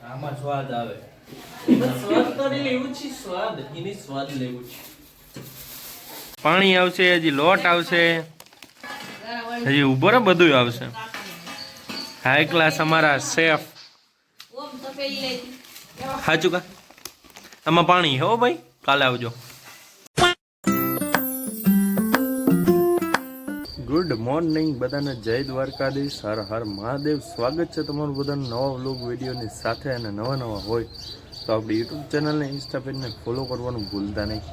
આમાં સ્વાદ આવે. સ્વાદ તો નહીં લેવું છે, સ્વાદ લેવું છે. પાણી આવશે, હજી લોટ આવશે, હજી ઉભો રે બધું આવશે. હાઈ ક્લાસ અમારા શેફ. સાચું કા આમાં પાણી હો ભાઈ, કાલે આવજો. ગુડ મોર્નિંગ બધાને, જય દ્વારકાધીશ, હર હર મહાદેવ. સ્વાગત છે તમારું બધાનું નવા વ્લોગ વિડીયોની સાથે. અને નવા હોય તો આપણી યુટ્યુબ ચેનલને ઇન્સ્ટા પેજને ફોલો કરવાનું ભૂલતા નહીં.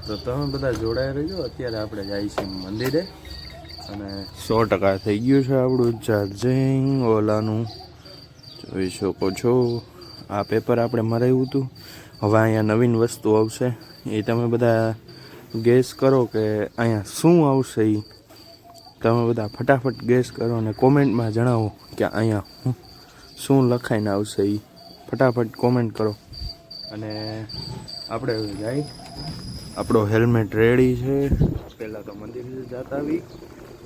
તો તમે બધા જોડાઈ રહેજો. અત્યારે આપણે જઈએ છીએ મંદિરે અને 100% થઈ ગયું છે આપણું ચાર્જિંગ ઓલાનું, જોઈ શકો છો. આ પેપર આપણે મરાવ્યું હતું. હવે અહીંયા નવીન વસ્તુ આવશે, એ તમે બધા ગેસ કરો કે અહીંયા શું આવશે. એ તમે બધા ફટાફટ ગેસ કરો અને કોમેન્ટમાં જણાવો કે અહીંયા શું લખાઈને આવશે. એ ફટાફટ કોમેન્ટ કરો. અને આપણે જાય, આપણો હેલ્મેટ રેડી છે. પહેલાં તો મંદિરે જતા આવી,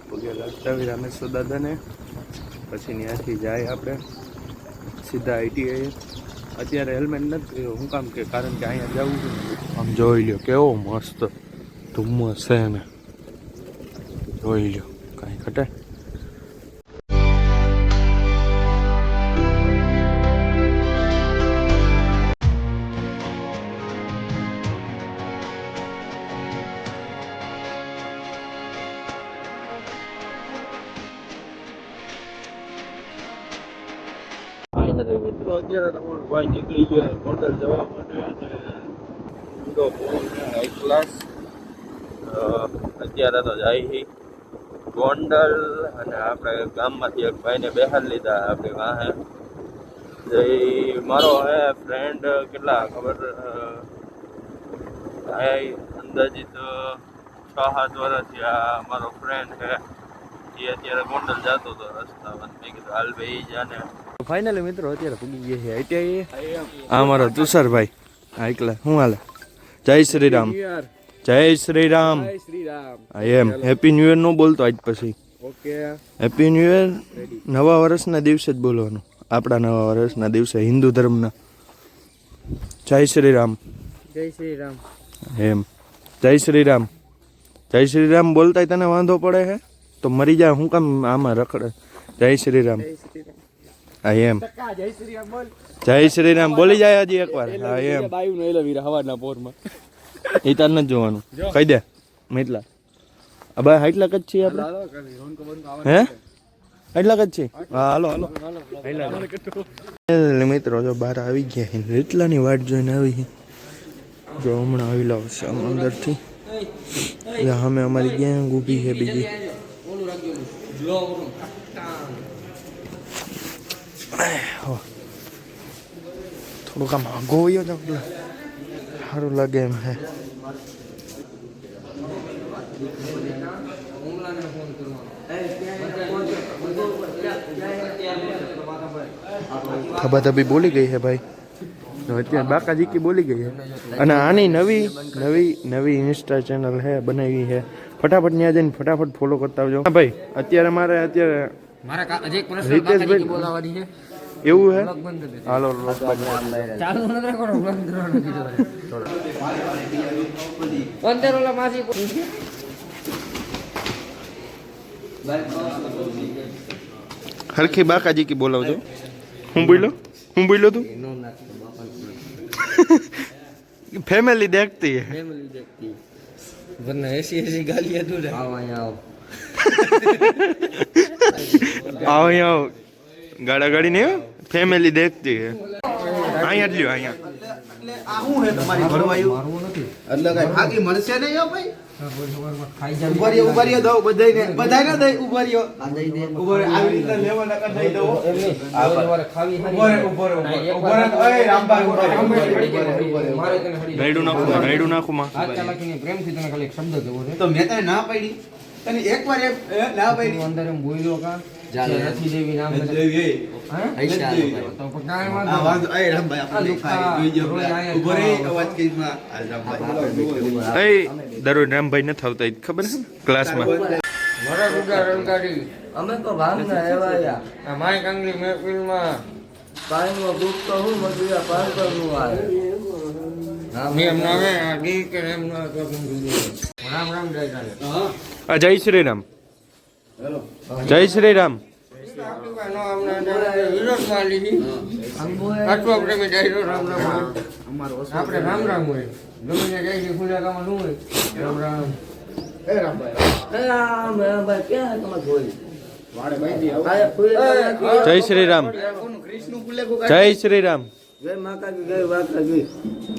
પગે લાગતા આવી રામેશ્વર દાદાને, પછી ત્યાંથી જાય આપણે સીધા ITI. અત્યારે હેલ્મેટ નથી, શું કામ કે કારણ કે અહીંયા જવું છે. આમ જોઈ લ્યો કેવો મસ્ત ધુમ્મસ છે ને, જોઈ લ્યો કાંઈ ઘટે. મિત્રો અત્યારે તમારો ભાઈ નીકળી ગયો ગોંડલ જવા માટે. હાઈ ક્લાસ અત્યારે તો જાય છે ગોંડલ. અને આપણે ગામમાંથી એક ભાઈને બેહાર લીધા આપણે વાહે. જે મારો હે ફ્રેન્ડ, કેટલા ખબર ભાઈ અંદાજિત 6-7 વર્ષથી આ મારો ફ્રેન્ડ છે. એ અત્યારે ગોંડલ જતો હતો રસ્તામાં. મેં કીધું હાલ ભાઈ જાને. ફાઇનલી મિત્રો અત્યારે પૂગી ગયા છે ITI. આ મારો તુષારભાઈ હાઈ ક્લાસ. શું હાલે? જય શ્રી રામ, જય શ્રી રામ. આઈ એમ હેપી ન્યુ યર નો બોલતો આજ પછી. ઓકે, હેપી ન્યુ યર નવા વર્ષના દિવસે જ બોલવાનું, આપણા નવા વર્ષના દિવસે હિન્દુ ધર્મના. જય શ્રી રામ, જય શ્રી રામ. એમ જય શ્રી રામ, જય શ્રી રામ બોલતા તને વાંધો પડે છે તો મરી જાય. હું કામ આમાં રખડે? જય શ્રી રામ. હા એમ જય શ્રી રામ બોલી જાય હજી એકવાર. હા એમ હવાના પોરમાં એ તાર નથી જોવાનું, કહી દે એટલા. ભાઈ હાઈટલા જ છીએ આપણે, હે એટલા જ છીએ. હા હાલો હાલો. મિત્રો જો બહાર આવી ગયા, એટલાની વાટ જોઈને આવી. જો હમણાં આવી લાવશે અંદરથી. અમે અમારી ગેંગ ઊભી છે બીજી. થોડુંક આમ આગો તો સારું લાગે એમ હે. થબાથબી બોલી ગઈ છે ભાઈ. અત્યારે બાકાજી કી બોલી ગઈ છે. અને આની નવી ઇન્સ્ટા ચેનલ છે બનાવી છે. ફટાફટ ત્યાં જઈને ફટાફટ ફોલો કરતા આવજો ભાઈ. અત્યારે મારે રીતેશભાઈ બોલાવવાની છે એવું હે. હાલો હરખી બાકાજી કી બોલાવજો. હું બોલ્યો તું फैमिली देखती है, वरना ऐसी गालियां दूर है. आओ आओ गाड़ा गाड़ी नहीं, फैमिली देखती है. અહીંયા જ લ્યો અહીંયા. આ હું હે તમારી ભરવાયું એટલે કઈ ભાગી મળશે નહીં હો ભાઈ. ઉભારીઓ દો બધાને દઈ ઉભારીઓ ઉભર આવી રીતે લેવાના કર દઈ દો. ઉભર ખાવી ઉભર ઓય રામભાઈ રાયડું નાખું માં આ ચાલાકીને પ્રેમથી તને ખાલી એક શબ્દ કહેવો છે. તો મેં તને ના પાડી, તને એકવાર ના પાડી અંદર એમ બોલ્યો કા રથી દેવી નામ દેવી હે આઈશા તો પકાય વાંધો એ રામભાઈ આપણે ખાઈ જોઈજો ઉભો રે અવાજ કેમાં આ રામભાઈ એ દરરોજ રામભાઈ ન થવતા ખબર છે ક્લાસમાં મારા ગુગા રંગાડી અમે તો ભાવના એવાયા આ માય કાંગલી મહેફિલમાં પાણીમાં ભૂખ તો હું મજૂરી પાણી આવે રામ રામ જય જય શ્રી રામ જય શ્રી રામ આપણે રામ રામ હોય ગમે ત્યાં જાય છે ખુલ્લા કામ શું હોય રામ રામ જય શ્રી રામ જય શ્રી રામ જય માતાજી જય વાતાજી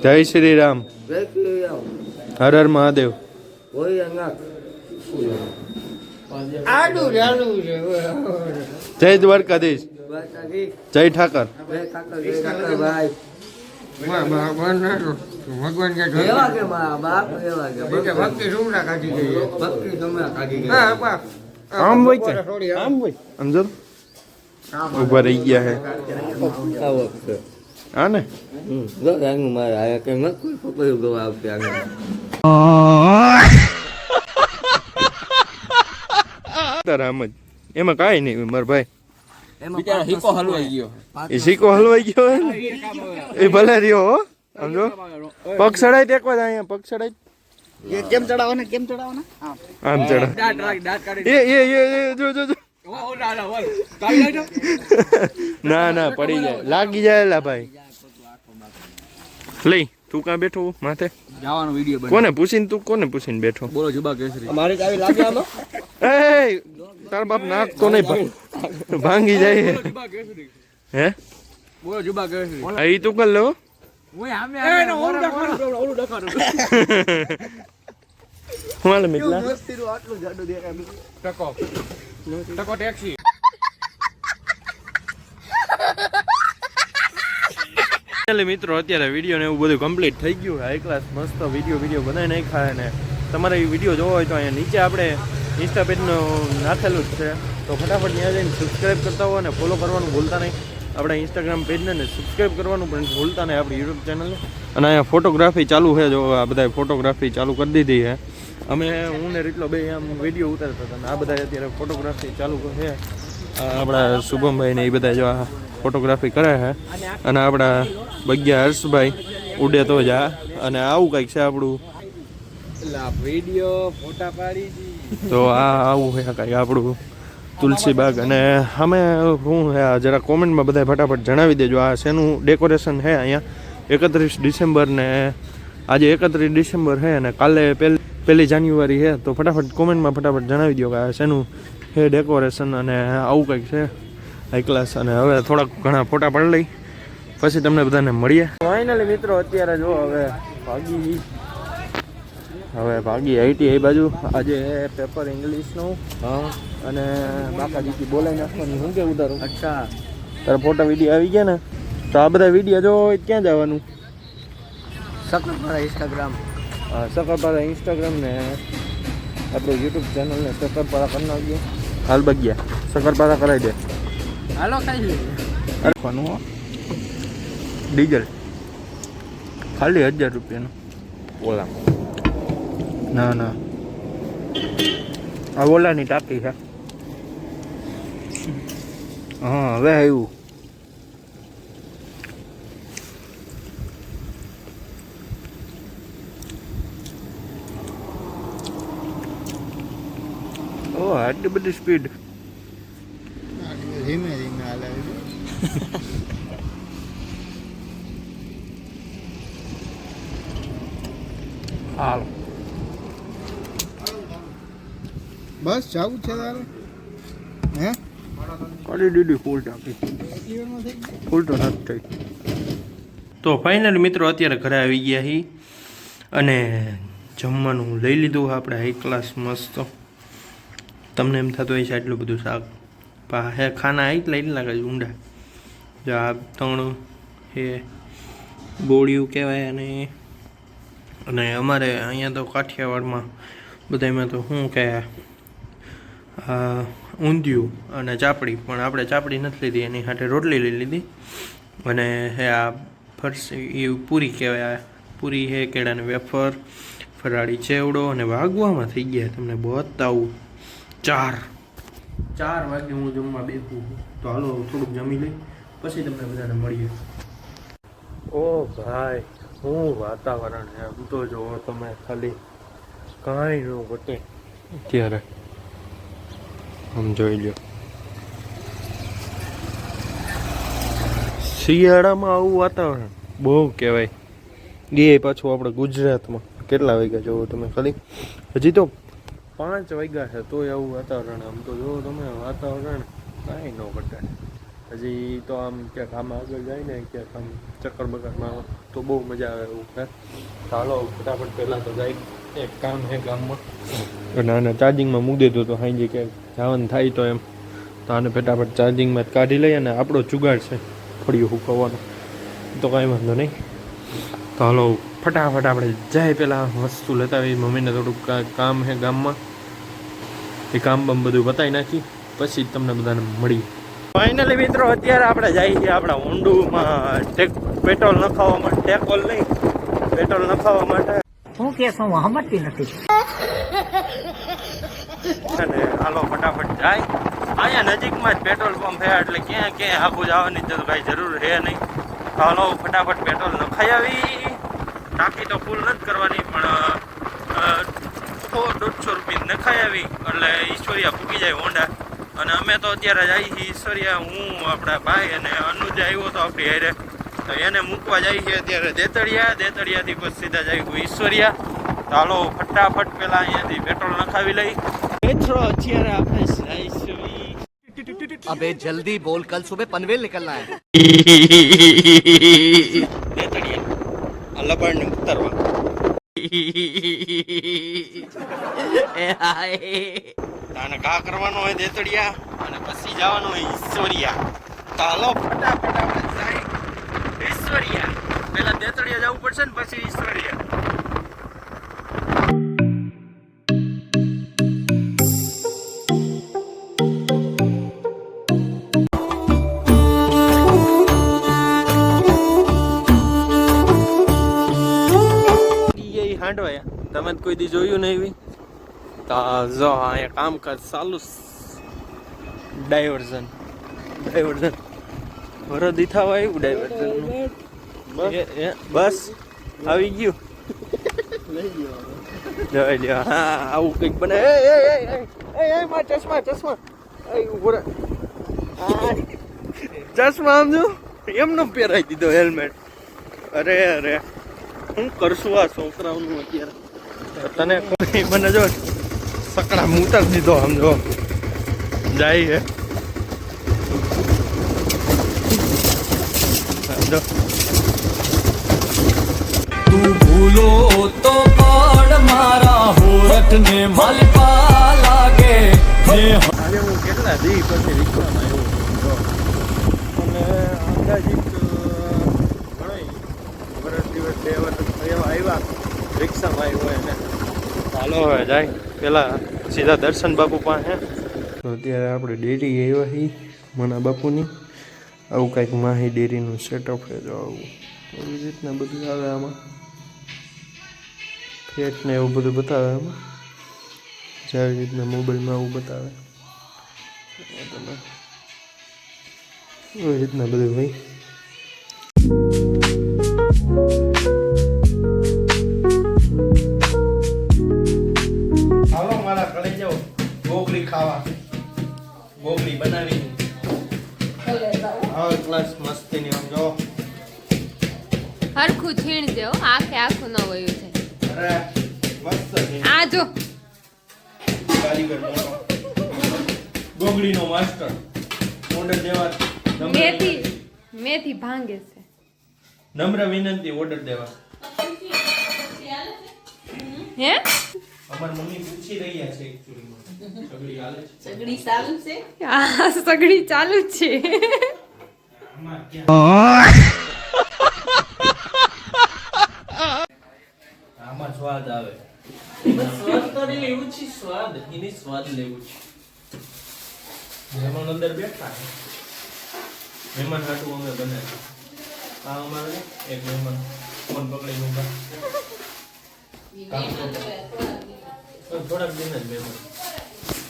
જય શ્રી રામ જય શ્રી રામ હર હર મહાદેવ હોય અનાથ જય દ્વારકાધીશ વાતાજી જય ઠાકર જય ઠાકર ભાઈ ભગવાન કે એવા કે મારા બાપ એવા કે ભક્તિ સુમરા કાઢી ગઈ ભક્તિ સમય કાઢી ગઈ હા બાપ આમ હોય છે આમ હોય સમજો ઉભા રહી ગયા હે આવો છે હા ને જો આંગું મારે આયા કે મત કોઈ પકડ્યું ગવા આવશે આંગું તારા આમ જ એમાં કાંઈ નહીં મારા ભાઈ બિચારો હિકો હલવાઈ ગયો. એ સિક્કો હલવાઈ ગયો હે ને? એ ભલે રહ્યો હો સમજો પગ સડાઈ ટેકવા જાય અહીંયા પગ સડાઈ કેમ ચડાવવાના આમ ચડા એ જો જો જો ના ના પડી જાય લાગી જાય લા ભાઈ લઈ તું કાં બેઠો માથે જવાનો વિડિયો કોને પૂછીને બેઠો બોલો જુબા કેસરી. મારી ચાવી લાગે આમાં એ તાર બાપ નાક તો નહીં ભાંગી જાય હે બોલો જુબા કેસરી. આ ઈ તું કર લો હું હાલે મિતલા ટકો ટેક્સી. મિત્રો અત્યારે વિડીયો ને એવું બધું કમ્પ્લીટ થઈ ગયું હાઈ ક્લાસ મસ્ત વિડીયો બનાવી નાખ્યા અને તમારે એ વિડીયો જોવો હોય તો અહીંયા નીચે આપણે ઇન્સ્ટા પેજનું નાખેલું જ છે તો ફટાફટ ત્યાં જઈને સબસ્ક્રાઈબ કરતા હો અને ફોલો કરવાનું ભૂલતા નહીં આપણા ઇન્સ્ટાગ્રામ પેજને ને સબસ્ક્રાઈબ કરવાનું પણ ભૂલતા નહીં આપણી યુટ્યુબ ચેનલને અને અહીંયા ફોટોગ્રાફી ચાલુ છે જો આ બધા ફોટોગ્રાફી ચાલુ કરી દીધી છે અમે હું ને રીટલો બે આમ વિડીયો ઉતારતા હતા અને આ બધા અત્યારે ફોટોગ્રાફી ચાલુ છે આપણા શુભમભાઈ ને એ બધા જો આ ફોટોગ્રાફી કરે છે અને આપણા બગ્યા હર્ષભાઈ ઉડે તો જા અને આવું કંઈક છે આપણું વિડિયો ફોટા પાડી તો આ આવું છે કંઈક આપણું તુલસીબાગ અને અમે શું છે જરા કોમેન્ટમાં બધા ફટાફટ જણાવી દેજો આ શેનું ડેકોરેશન છે અહીંયા 31 ડિસેમ્બર ને આજે 31 ડિસેમ્બર છે અને કાલે પહેલી જાન્યુઆરી છે તો ફટાફટ કોમેન્ટમાં ફટાફટ જણાવી દો કે આ શેનું છે ડેકોરેશન અને આવું કંઈક છે હાઈ ક્લાસ અને હવે થોડાક ઘણા ફોટા પાડી લઈ પછી તમને બધાને મળીએ ફાઇનલી મિત્રો અત્યારે જો હવે ભાગી આઈટી બાજુ આજે પેપર ઇંગ્લિશનું અને બાકાજીથી બોલાઈ નાખવાની શું કે ઉતારું અચ્છા તારા ફોટા વિડીયો આવી ગયા ને તો આ બધા વિડીયો જો ક્યાં જવાનું સકરપારા ઇન્સ્ટાગ્રામ સકરપારા ઇન્સ્ટાગ્રામ ને આપણું યુટ્યુબ ચેનલને સકરપારા કરી નાખીએ હાલ બગ્યા સકરપારા કરાવી દે હાલો ખાઈ લે રાખવાનું હો ડીઝલ ખાલી 1000 રૂપિયાનું ઓલા ના આ ઓલાની ટાંકી છે હા હવે આવ્યું ઓ આટલી બધી સ્પીડ ધીમે ધીમે હાલે હાલ બસ જવું છે તારે હે કરી દીધી ફૂલ ટાંકી ફૂલ તો નથી થઈ તો ફાઇનલી મિત્રો અત્યારે ઘરે આવી ગયા છીએ અને જમવાનું લઈ લીધું આપણે હાઈ ક્લાસ મસ્ત તમને એમ થતું હોય છે આટલું બધું શાક હે ખાના આવી જ લઈ લાગે છે ઊંડા જો આ 3 એ ગોળિયું કહેવાય અને અમારે અહીંયા તો કાઠિયાવાડમાં બધામાં તો શું કહે ઊંધિયું અને ચાપડી પણ આપણે ચાપડી નથી લીધી એની સાથે રોટલી લઈ લીધી અને હે આ ફરસી એ પૂરી કહેવાય પૂરી હે કેળાની વેફર ફરાળી ચેવડો અને વાગવામાં થઈ ગયા તમને બતાવું 4 વાગે હું જમવા બેઠું તો હાલો થોડુંક જમી લઈ પછી તમને બધાને મળીએ. ઓ ભાઈ હું વાતાવરણ છે આમ તો જોવો તમે ખાલી કાંઈ ન ઘટે અત્યારે આમ જોઈ લો. શિયાળામાં આવું વાતાવરણ બહુ કહેવાય. એ પાછું આપણે ગુજરાતમાં કેટલા વાગ્યા જોવો તમે ખાલી, હજી તો 5 વાગ્યા છે તોય આવું વાતાવરણ. આમ તો જોવો તમે વાતાવરણ કાંઈ ન ઘટે. હજી તો આમ ક્યાંક આમ આગળ જાય ને ક્યાંક આમ ચક્કર બકરમાં તો બહુ મજા આવે એવું છે. ચાલો ફટાફટ પહેલાં તો જાય એક કામ છે ગામમાં, અને આને ચાર્જિંગમાં મૂકી દેતો તો સાંજે ક્યાંક જવાનું થાય તો એમ, તો આને ફટાફટ ચાર્જિંગમાં જ કાઢી લઈએ. અને આપણો જુગાડ છે ફળિયું હુકવવાનો, તો કાંઈ વાંધો નહીં. તો હાલો ફટાફટ આપણે જાય પહેલાં વસ્તુ લેતા આવી. મમ્મીને થોડુંક કામ છે ગામમાં, એ કામ બામ બધું બતાવી નાખી પછી તમને બધાને મળી. ફાઇનલી મિત્રો અત્યારે આપણે જઈએ છીએ આપણા ઊંડુમાં પેટ્રોલ નખાવવા માટે. ટેકોલ નહીં, પેટ્રોલ નખાવવા માટે. હું કેસો હમતી નથી. અને હાલો ફટાફટ જાય. અહીંયા નજીકમાં જ પેટ્રોલ પંપ છે એટલે ક્યાં આખું જવાની તો કાંઈ જરૂર છે નહીં. હાલો ફટાફટ પેટ્રોલ નખાઈ આવી. ટાંકી તો ફૂલ નથી કરવાની પણ 100-150 રૂપિયા નખાઈ આવી એટલે ઈશ્વરિયા પૂકી જાય હોન્ડા. અને અમે તો અત્યારે જઈએ છીએ ઈશ્વરિયા, હું આપણા ભાઈ અને અનુજ આવ્યો તો આપણી હારે, તો એને મૂકવા જાય છે અત્યારે દેતળિયાથી પછી સીધા જાય ઈશ્વરિયા. તો હાલો ફટાફટ પહેલાં અહીંયાથી પેટ્રોલ નખાવી લઈ. મિત્રો અત્યારે આપણે अबे जल्दी बोल, कल सुबह पनवेल निकलना है. देतड़िया लबड़ ने उतरवा તાને ઘા કરવાનો હોય દેતડિયા અને પછી જવાનું હોય ઈશ્વરિયા. તો હાલો ફટાફટ આપણે જાય ઈશ્વરિયા. પહેલા દેતડિયા જવું પડશે ને પછી ઈશ્વરિયા. હાંડવાયા તમે કોઈ દી જોયું નહીં એવી. તો જો અહીંયા કામકાજ ચાલુ. ડાયવર્ઝન વરદી થવા આવ્યું ડાયવર્ઝન. બસ આવી ગયું. જોઈ લ્યો હા આવું કંઈક બને. ચશ્મા ચશ્મા આમ જો એમનો પહેરાવી દીધો હેલ્મેટ. અરે હું કરશું આ છોકરાઓનું અત્યારે. તને કોઈ મને જો સકડા મૂતર દીધો આમ જો જાય છે. તું ભૂલો તો પડ મારા હોરઠ ને મલપા લાગે. આજે હું કેટલા દી પછી રિક્ષામાં આવ્યો અને અંદાજિત વર્ષ દિવસ 2 વર્ષ એવા આવ્યા રિક્ષામાં આવ્યો એને. ચાલો હવે જાય પેલા સીધા દર્શન બાપુ પાસે. તો અત્યારે આપણે ડેરી આવ્યા છીએ મના બાપુની. આવું કાંઈક માહી ડેરીનું સેટઅપ છે. જો આવું એવી રીતના બધું આવે આમાં. ફેટ ને એવું બધું બતાવે આમાં, જેવી રીતના મોબાઈલમાં આવું બતાવે તમે એવી રીતના બધું હોય. હાલો મારા ઘરે જાઓ ગોગડી ખાવા. ગોગડી બનાવી ક્લાસ મસ્તીની આમ જો હરખું છીણજે હો, આખું ન વયું છે. અરે મસ્ત છે આ જો કારીગર મોટો ગોગડીનો માસ્ટર ઓર્ડર દેવા. મેથી ભાંગે છે. નમ્ર વિનંતી ઓર્ડર દેવા. હે અમાર મમ્મી પૂછી રહ્યા છે એક્ચ્યુઅલી સગડી હાલે છે. સગડી ચાલુ છે. હા સગડી ચાલુ જ છે. આમાં ક્યાં આમાં સ્વાદ આવે. સ્વાદ તો લેવું છે. સ્વાદ એની સ્વાદ લેવું છે. મહેમાન અંદર બેઠા છે. મહેમાન હાટું અમે બનાવ્યું. આ અમારે એક મહેમાન ફોન પકડીને ઉભા. થોડાક દિન જ મહેમાન,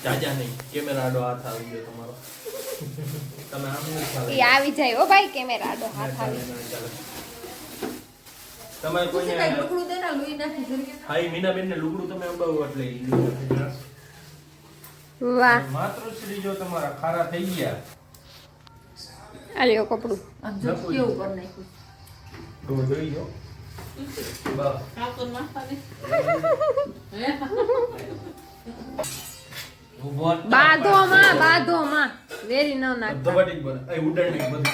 જાજા નહીં. કેમેરા આડો હાથ આવી ગયો તમારો. તમે આમ નહીં ચાલે. એ આવી જાય ઓ ભાઈ કેમેરા આડો હાથ આવી તમારે કોઈને હા ઈ મીનાબેન ને લુગડું તમે અંબાવો એટલે ઈ લુગડું. વાહ માતૃશ્રી જો તમારા ખારા થઈ ગયા આ લ્યો કપડું તો જોઈ લો બસ ઉભો બાધો માં વેરી ન નાખતા ધબડી બન એ ઉડાડી બધું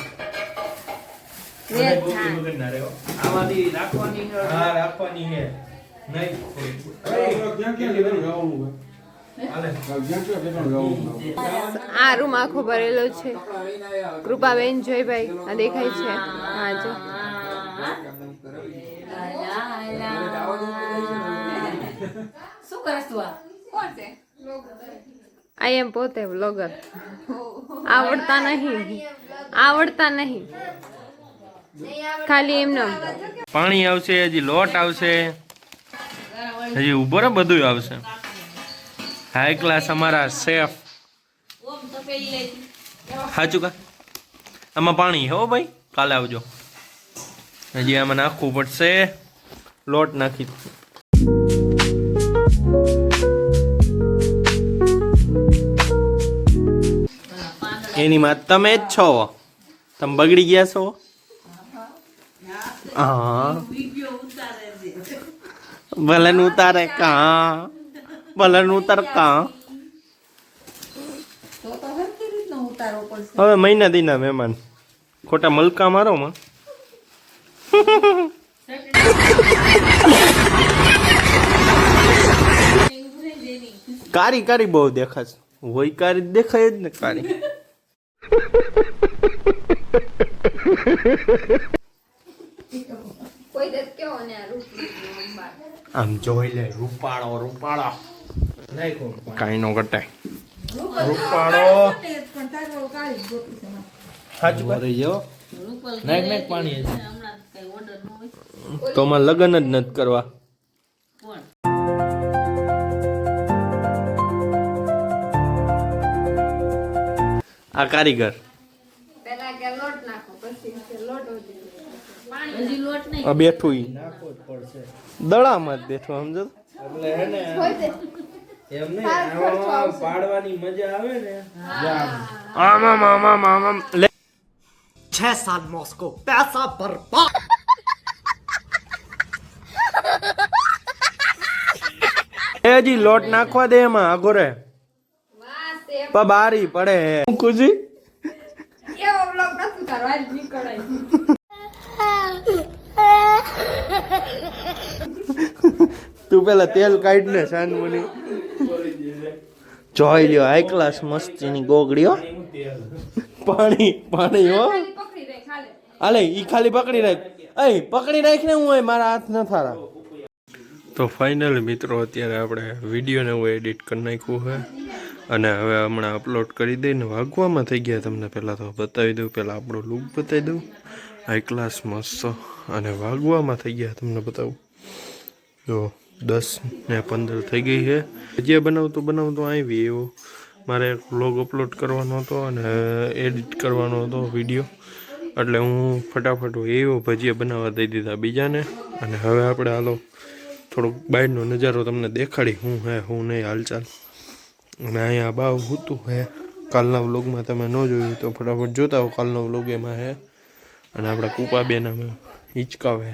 વેર બોકી થાય. વગર ના રહ્યો આમાંથી રાખવાની હા રાખવાની હે નહીં હાલે આ રૂમ આખો ભરેલો છે કૃપાબેન જોઈભાઈ આ દેખાય છે હા જો શું કરસ તું આ કોણ છે આઈ એમ પોતે વ્લોગર આવડતા નહીં ખાલી એમનો પાણી આવશે, હજી લોટ આવશે, હજી ઉભો રે બધું આવશે. હાઈ ક્લાસ અમારા શેફ. સાચું કા આમાં પાણી હો ભાઈ, કાલે આવજો. હજી આમાં નાખવું પડશે, લોટ નાખી. એની માં તમે જ છો, તમે બગડી ગયા છો. હા ભલે ઉતારે કા, ભલે ઉતાર કા. હવે મહિના દીના મહેમાન ખોટા મલકા મારો માં. કારી કારી બહુ દેખાશ, હોય કારી દેખાય જ ને કારી. કોઈ દે કેવો ને આ રૂપ આમ જોઈ લે, રૂપાળો રૂપાળો કાઈ નો ઘટાય. રૂપાળો સાચું કરી જો નાક નાક પાણી છે તો માં લગન જ નથી કરવા. આ કારીગર પેલા કે લોટ નાખો પછી લોટ ઓજી હજી લોટ નહીં આ બેઠું ઈ દડામાં જ બેઠો સમજો. એટલે હે ને એમ નહીં આમાં પાડવાની મજા આવે ને. આમ આમ આમ આમ આમ આમ લે 6 साल मॉस्को पैसा बर्बाद હજી લોટ નાખવા દે એમાં આગોરે બારી પડે હું ખુશી એવો બ્લોગ નથી કરવા જ નીકળાય. તું પેલા તેલ કાઢ ને સાનમની જોઈ લ્યો હાઈ ક્લાસ મસ્તીની ગોગડી હો. પાણી પાણી હો પકડી રે ખાલે હાલે ઈ ખાલી પકડી રાખ. એ પકડી રાખ ને હું મારા હાથ ન થારા. તો ફાઇનલી મિત્રો અત્યારે આપણે વિડીયોને હું એડિટ કરી નાખ્યું છે અને હવે હમણાં અપલોડ કરી દઈને વાગવામાં થઈ ગયા. તમને પહેલાં તો બતાવી દઉં, પહેલાં આપણો લુક બતાવી દઉં. હાઈ ક્લાસ મસ્ત અને વાગવામાં થઈ ગયા તમને બતાવું. જો 10 ને 15 થઈ ગઈ છે. જે બનાવતો આવી એવો મારે એક વ્લોગ અપલોડ કરવાનો હતો અને એડિટ કરવાનો હતો વિડીયો, એટલે હું ફટાફટ એવો ભજીયા બનાવવા દઈ દીધા બીજાને. અને હવે આપણે હાલો થોડોક બહારનો નજારો તમને દેખાડી હું હે હું નહીં હાલચાલ. અને અહીંયા બાવ હતું હે, કાલના વ્લોગમાં તમે ન જોયું તો ફટાફટ જોતા હો. કાલનો વ્લોગ એમાં હે અને આપણા કુપાબેન અમે હિંચકાવે.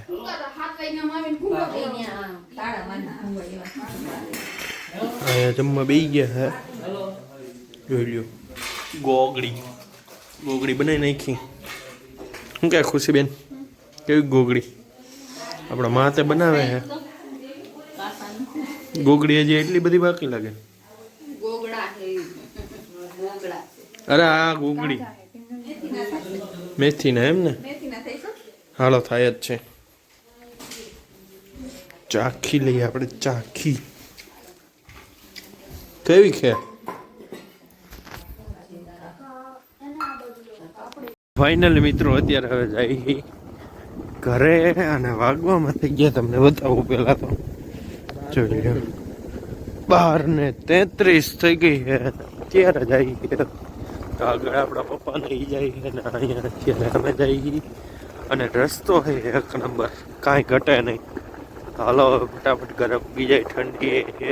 અહીંયા જમવા બેસી ગયા હે, જોઈ લ્યો. ગોગડી બનાવી નાખી. શું કહે ખુશીબેન, કેવી ગોગડી આપણા માતે બનાવે હે. ગોગડી હજી એટલી બધી બાકી લાગે. અરે આ ગોગડી મેથી ના એમ ને, હાલો થાય જ છે. ચાખી લઈએ આપણે, ચાખી કેવી છે. ફાઇનલ મિત્રો અત્યારે હવે જાય ઘરે અને વાગવામાં થઈ ગયા. તમને બતાવું પેલા તો જોઈ લો 12:33 થઈ ગઈ છે. અત્યારે જ આવી ગયા આગળ આપણા પપ્પા લઈ જાય અને અહીંયા અત્યારે અમે જઈએ અને રસ્તો છે એક નંબર, કાંઈ ઘટે નહીં. હાલો ફટાફટ ઘરે ઉગી જાય, ઠંડી છે.